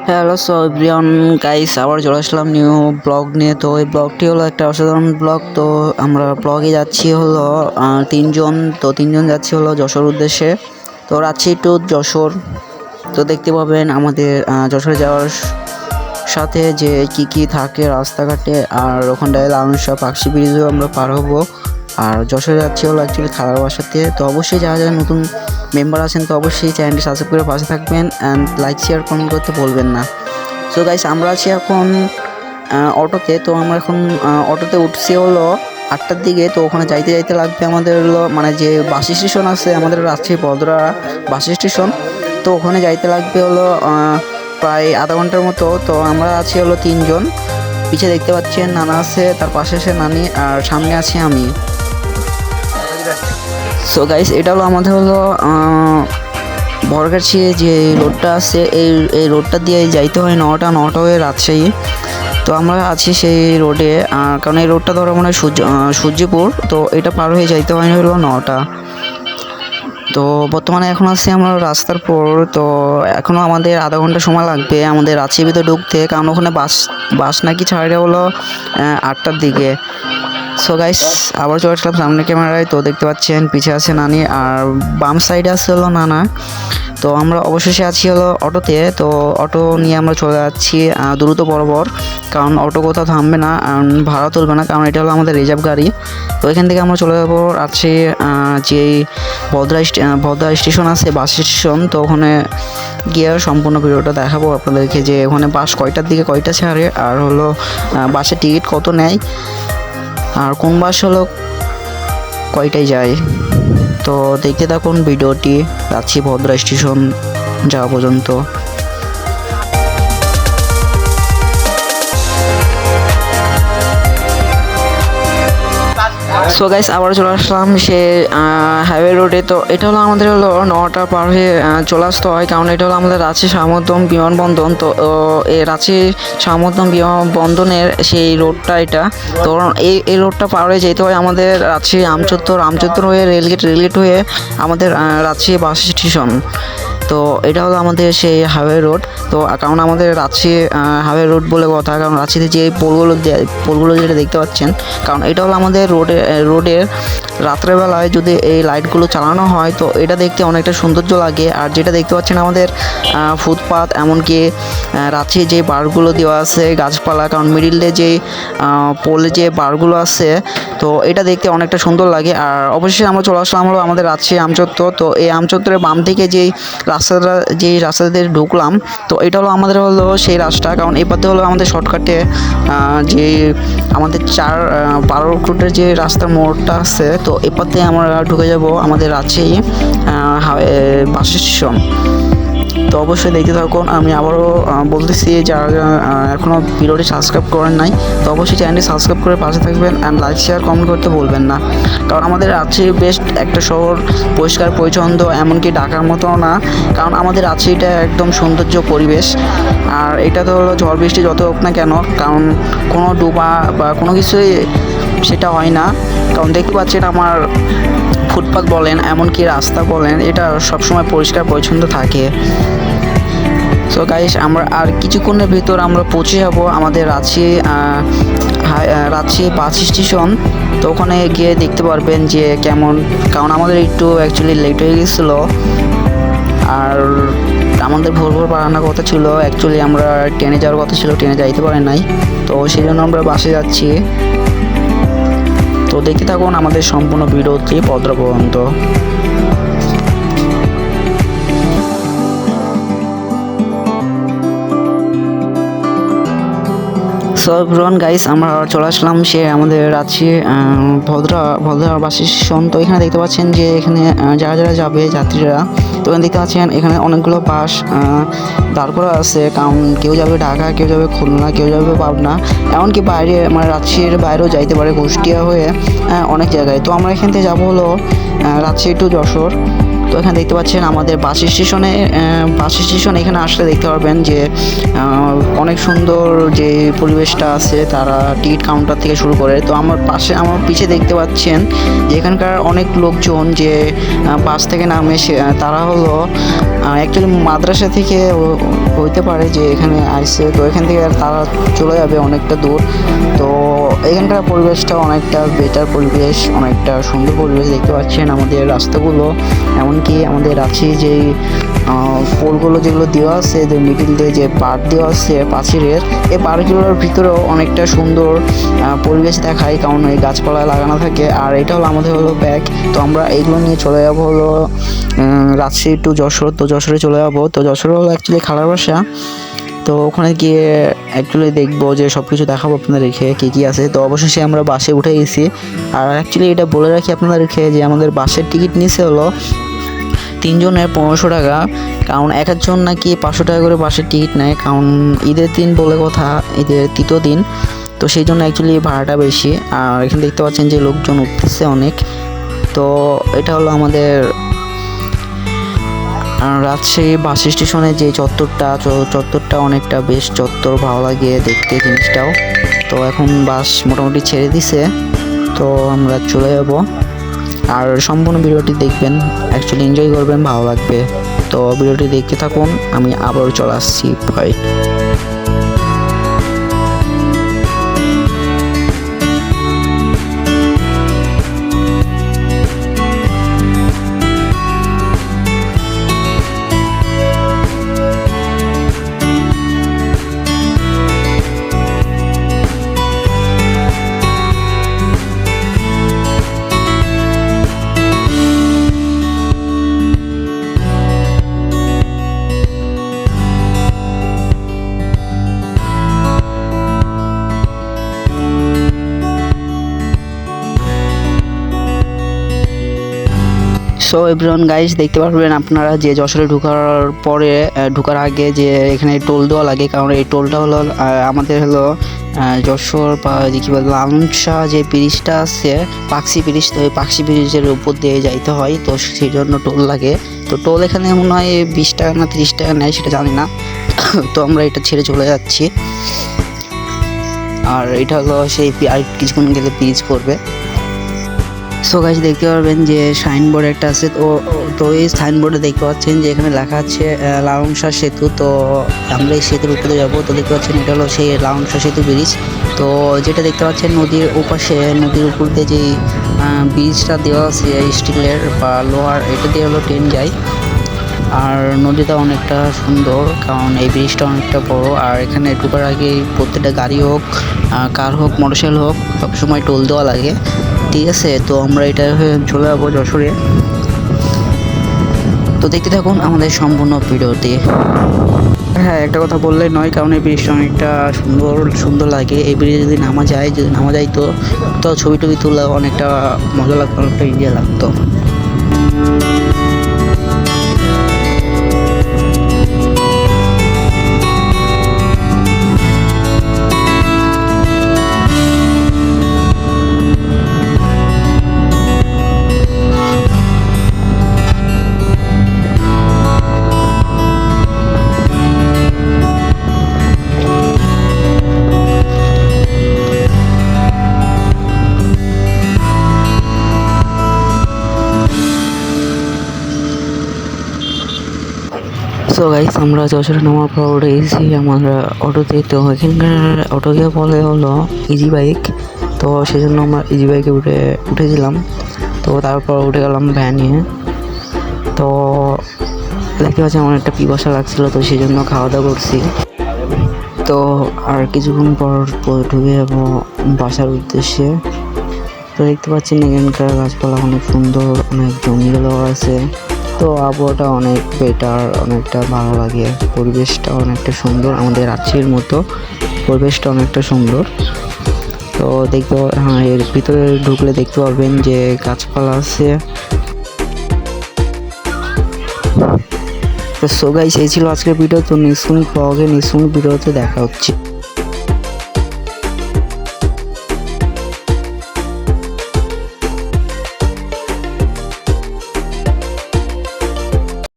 Hello so everyone guys, আবার চলে আসলাম new blog নিয়ে। তো এই ব্লগটি হলো একটা অসাধারণ ব্লগ। তো আমরা ব্লগে যাচ্ছি হলো তিনজন যাচ্ছি হলো যশোর উদ্দেশ্যে। তো রাঁচি টু যশোর। তো দেখতে পাবেন আমাদের যশোরে যাওয়ার সাথে যে কি থাকে রাস্তাঘাটে, আর ওখানটায় লালনশা পাকশি ব্রিজও আমরা পার হবো। আর যশোরে যাচ্ছি হলো অ্যাকচুয়ালি খালার বাসাতে। তো অবশ্যই যারা যারা নতুন মেম্বার আছেন তো অবশ্যই চ্যানেলটি সাবস্ক্রাইব করে পাশে থাকবেন অ্যান্ড লাইক শেয়ার কমেন্ট করতে বলবেন না। সো গাইস, আমরা আছি এখন অটোতে। তো আমরা এখন অটোতে উঠছি হলো 8টার দিকে। তো ওখানে যাইতে যাইতে লাগবে আমাদের হলো মানে যে বাস স্টেশন আছে আমাদের রাজশাহী বদরা বাস স্টেশন। তো ওখানে যাইতে লাগবে হলো প্রায় আধা ঘন্টার মতো। তো আমরা আছি হলো 3জন। পিছিয়ে দেখতে পাচ্ছেন নানা আছে, তার পাশে আছে নানি, আর সামনে আছি আমি। সো গাইস, এটা হলো আমাদের হলো বরগাছি যে রোডটা আছে, এই রোডটা দিয়ে যাইতে হয় নটা হয়ে রাজশাহী। তো আমরা আছি সেই রোডে, কারণ এই রোডটা ধরো মানে সূর্যপুর। তো এটা পার হয়ে যাইতে হয় হলো 9টা। তো বর্তমানে এখন আছি আমরা রাস্তার পর। তো এখনও আমাদের আধা ঘন্টা সময় লাগবে আমাদের রাঁচির ভিতরে ঢুকতে, কারণ ওখানে বাস নাকি ছাড়ে হলো 8টার দিকে। সো গাইস, আবার চলে আসলাম সামনে ক্যামেরায়। তো দেখতে পাচ্ছেন পিছে আছে নানি আর বাম সাইডে আছে হলো নানা। তো আমরা অবশেষে আছি হলো অটোতে। তো অটো নিয়ে আমরা চলে যাচ্ছি দ্রুত বরাবর, কারণ অটো কোথাও থামবে না, ভাড়া তুলবে না, কারণ এটা হলো আমাদের রিজার্ভ গাড়ি। তো এখান থেকে আমরা চলে যাবো আছে যে বদরা স্টেশন আছে বাস স্টেশন। তো ওখানে গিয়ে সম্পূর্ণ ভিডিওটা দেখাবো আপনাদেরকে যে ওখানে বাস কয়টার দিকে কয়টা ছাড়ে, আর হলো বাসের টিকিট কত নেয়, আর কোন বাস হলো কয়টায় যায়। তো দেখতে থাকুন ভিডিওটি রাঁচি বদরা স্টেশন যাওয়া পর্যন্ত। সো গাইস, আবার চলে আসলাম সে হাইওয়ে রোডে। তো এটা হলো আমাদের হলো 9টা পার হয়ে চলে আসতে হয়, কারণ এটা হলো আমাদের রাঁচি শাহমদ্দম বিমানবন্দর। তো এই রাঁচি শাহমদ্দম বিমানবন্দরের সেই রোডটা এটা। তো এই রোডটা পার হয়ে যেতে হয় আমাদের রাঁচি আমচত্বর হয়ে রেলগেট হয়ে আমাদের রাঁচি বাস স্টেশন। তো এটা হলো আমাদের সেই হাইওয়ে রোড। তো কারণ আমাদের রাঁচি হাইওয়ে রোড বলে কথা, কারণ রাঁচিতে যে পোলগুলো যেটা দেখতে পাচ্ছেন, কারণ এটা হলো আমাদের রোডের রাত্রেবেলায় যদি এই লাইটগুলো চালানো হয় তো এটা দেখতে অনেকটা সৌন্দর্য লাগে। আর যেটা দেখতে পাচ্ছেন আমাদের ফুটপাত, এমনকি রাঁচি যে বারগুলো দেওয়া আছে গাছপালা, কারণ মিডিলে যে পোলে যে বারগুলো আছে, তো এটা দেখতে অনেকটা সুন্দর লাগে। আর অবশ্যই আমরা চলে আসলাম হলো আমাদের রাঁচি আমচত্বর। তো এই আমচত্বরের বাম থেকে যেই রাস্তাতে ঢুকলাম, তো এটা হলো আমাদের হলো সেই রাস্তা, কারণ এই পথে হলো আমাদের শর্টকাটে যে আমাদের 12 ফুটের যে রাস্তার মোড়টা আছে, তো এই পথে আমরা ঢুকে যাব আমাদের রাঁচি বাস স্টেশন। তো অবশ্যই দেখতে থাকুন। আমি আবারও বলতেছি, যারা এখনও ভিডিওটি সাবস্ক্রাইব করেন নাই তো অবশ্যই চ্যানেলটি সাবস্ক্রাইব করে পাশে থাকবেন অ্যান্ড লাইক শেয়ার কমেন্ট করতে বলবেন না, কারণ আমাদের রাঁচি বেস্ট একটা শহর, পরিষ্কার পরিচ্ছন্ন, এমনকি ঢাকার মতো না, কারণ আমাদের রাঁচিটা একদম সৌন্দর্য পরিবেশ। আর এটা তো হলো ঝড় বৃষ্টি যত হোক না কেন, কারণ কোনো ডুবা বা কোনো কিছুই সেটা হয় না, কারণ দেখতে পাচ্ছেন আমার ফুটপাথ বলেন এমনকি রাস্তা বলেন এটা সবসময় পরিষ্কার পরিচ্ছন্ন থাকে। সো গাইস, আমরা আর কিছুক্ষণের ভিতর আমরা পৌঁছে যাব আমাদের রাঁচি বাস স্টেশন। তো ওখানে গিয়ে দেখতে পারবেন যে কেমন, কারণ আমাদের একটু অ্যাকচুয়ালি লেট হয়ে গেছিলো, আর আমাদের ভোর বাড়ানোর কথা ছিল। অ্যাকচুয়ালি আমরা ট্রেনে যাওয়ার কথা ছিল, ট্রেনে যাইতে পারে নাই, তো সেই জন্য আমরা বাসে যাচ্ছি। তো দেখতে থাকুন আমাদের সম্পূর্ণ ভিডিওটি বদরা পর্যন্ত। সো এভরিওয়ান গাইস, আমরা চলে আসলাম সে আমাদের রাঁচি ভদ্রা বাস স্টেশন। তো এখানে দেখতে পাচ্ছেন যে এখানে যারা যাবে যাত্রীরা, তো এখানে দেখতে পাচ্ছেন এখানে অনেকগুলো বাস দাঁড় করা আছে, কারণ কেউ যাবে ঢাকা, কেউ যাবে খুলনা, কেউ যাবে পাবনা, এমনকি বাইরে মানে রাঁচির বাইরেও যাইতে পারে কুষ্টিয়া হয়ে অনেক জায়গায়। তো আমরা এখান থেকে যাবো হলো রাঁচি টু যশোর। তো এখানে দেখতে পাচ্ছেন আমাদের বাস স্টেশন এখানে আসলে দেখতে পারবেন যে অনেক সুন্দর যে পরিবেশটা আছে, তারা টিকিট কাউন্টার থেকে শুরু করে। তো আমার পিছে দেখতে পাচ্ছেন যে এখানকার অনেক লোকজন যে বাস থেকে নামে তারা হলো অ্যাকচুয়ালি মাদ্রাসা থেকে হইতে পারে যে এখানে আসছে। তো এখান থেকে তারা চলে যাবে অনেকটা দূর। তো এখানকার পরিবেশটা অনেকটা বেটার পরিবেশ, অনেকটা সুন্দর পরিবেশ দেখতে পাচ্ছেন। আমাদের রাস্তাগুলো, এমনকি আমাদের রাঁচি যেই পোলগুলো যেগুলো দেওয়া আছে, যে মিডিল দিয়ে যে পাড় দেওয়া আছে প্রাচীরের, এই পাড়গুলোর ভিতরেও অনেকটা সুন্দর পরিবেশ দেখায়, কারণ এই গাছপালা লাগানো থাকে। আর এটা হলো আমাদের হলো ব্যাগ। তো আমরা এইগুলো নিয়ে চলে যাবো হলো রাজশাহী টু যশোর। তো যশোরে চলে যাবো। তো যশোর হলো অ্যাকচুয়ালি খালার বাসা। তো ওখানে গিয়ে অ্যাকচুয়ালি দেখবো যে সব কিছু দেখাবো আপনাদেরকে কী কী আছে। তো অবশেষে আমরা বাসে উঠে গেছি। আর অ্যাকচুয়ালি এটা বলে রাখি আপনাদেরকে যে আমাদের বাসের টিকিট নিচে হলো 3 জনের 1500 টাকা, কারণ এক একজন নাকি 500 টাকা করে বাসের টিকিট নেয়, কারণ ঈদের দিন বলে কথা, ঈদের তৃতীয় দিন। তো সেই জন্য অ্যাকচুয়ালি ভাড়াটা বেশি। আর এখানে দেখতে পাচ্ছেন যে লোকজন উঠতেছে অনেক। তো এটা হলো আমাদের রাজশাহী বাস স্টেশনে যে চত্বরটা অনেকটা বেশ চত্বর, ভালো লাগে দেখতে জিনিসটাও। তো এখন বাস মোটামুটি ছেড়ে দিছে। তো আমরা চলে যাব। আর সম্পূর্ণ ভিডিওটি দেখবেন, অ্যাকচুয়ালি এনজয় করবেন, ভালো লাগবে। তো ভিডিওটি দেখতে থাকুন, আমি আবারও চলে আসছি ভাই। সো এভরিওয়ান গাইস, দেখতে পারবেন আপনারা যে যশোরে ঢোকার আগে যে এখানে টোল দেওয়া লাগে, কারণ এই টোলটা হলো আমাদের হলো যশোর বা কী বলে লালনশাহ যে ব্রিজটা আছে, পাকশি ব্রিজ। তো ওই পাকশি ব্রিজের উপর দিয়ে যাইতে হয়, তো সেই জন্য টোল লাগে। তো টোল এখানে মনে হয় 20 টাকা না 30 টাকা নেয়, সেটা জানি না। তো আমরা এটা ছেড়ে চলে যাচ্ছি। আর এটা হলো সেই আর কিছুক্ষণ গেলে ব্রিজ করবে। সো গাইস, দেখতে পারবেন যে সাইনবোর্ড একটা আছে। তো এই সাইনবোর্ডে দেখতে পাচ্ছেন যে এখানে লেখা আছে লালনশাহ সেতু। তো আমরা এই সেতুর উপরে যাবো। তো দেখতে পাচ্ছেন এটা হলো সেই লালনশাহ সেতু ব্রিজ। তো যেটা দেখতে পাচ্ছেন নদীর ওপাশে, নদীর উপর দিয়ে যে ব্রিজটা দেওয়া আছে স্টিলের বা লোহার, এটা দিয়ে হলো ট্রেন যায়। আর নদীটা অনেকটা সুন্দর, কারণ এই ব্রিজটা অনেকটা বড়। আর এখানে ঢোকার আগে প্রত্যেকটা গাড়ি হোক, কার হোক, মোটরসাইকেল হোক, সবসময় টোল দেওয়া লাগে, ঠিক আছে। তো আমরা এটা চলে যাবো যশোরে। তো দেখতে থাকুন আমাদের সম্পূর্ণ ভিডিওতে। হ্যাঁ, একটা কথা বললেই নয়, কারণ এই ব্রিজটা অনেকটা সুন্দর লাগে। এই ব্রিজে যদি নামা যায় তো ছবি টবি তোলা অনেকটা মজা লাগতো, অনেকটা এনজয় লাগতো। সো গাইস, আমরা যশোরে নামার পর উঠে গেছি আমরা অটোতে। তো এখানকার অটোকে বলে হলো ইজি বাইক। তো সেই জন্য আমরা ইজি বাইকে উঠেছিলাম। তো তারপর উঠে গেলাম ভ্যানে। তো দেখতে পাচ্ছি আমার একটা পিপাসা লাগছিলো, তো সেই জন্য খাওয়া দাওয়া করছি। তো আর কিছুক্ষণ পর ঢুকে যাবো বাসার উদ্দেশ্যে। তো দেখতে পাচ্ছেন এখানকার গাছপালা অনেক সুন্দর, অনেক জমিগুলো আছে। তো আবহাওয়াটা অনেক বেটার, অনেকটা ভালো লাগে, পরিবেশটা অনেকটা সুন্দর, আমাদের রাঁচির মতো পরিবেশটা অনেকটা সুন্দর। তো এর ভিতরে ঢুকলে দেখতে পারবেন যে গাছপালা আছে। তো সো গাইস, এই ছিল আজকের ভিডিও। তো নেক্সট ভিডিওতে দেখা হচ্ছে।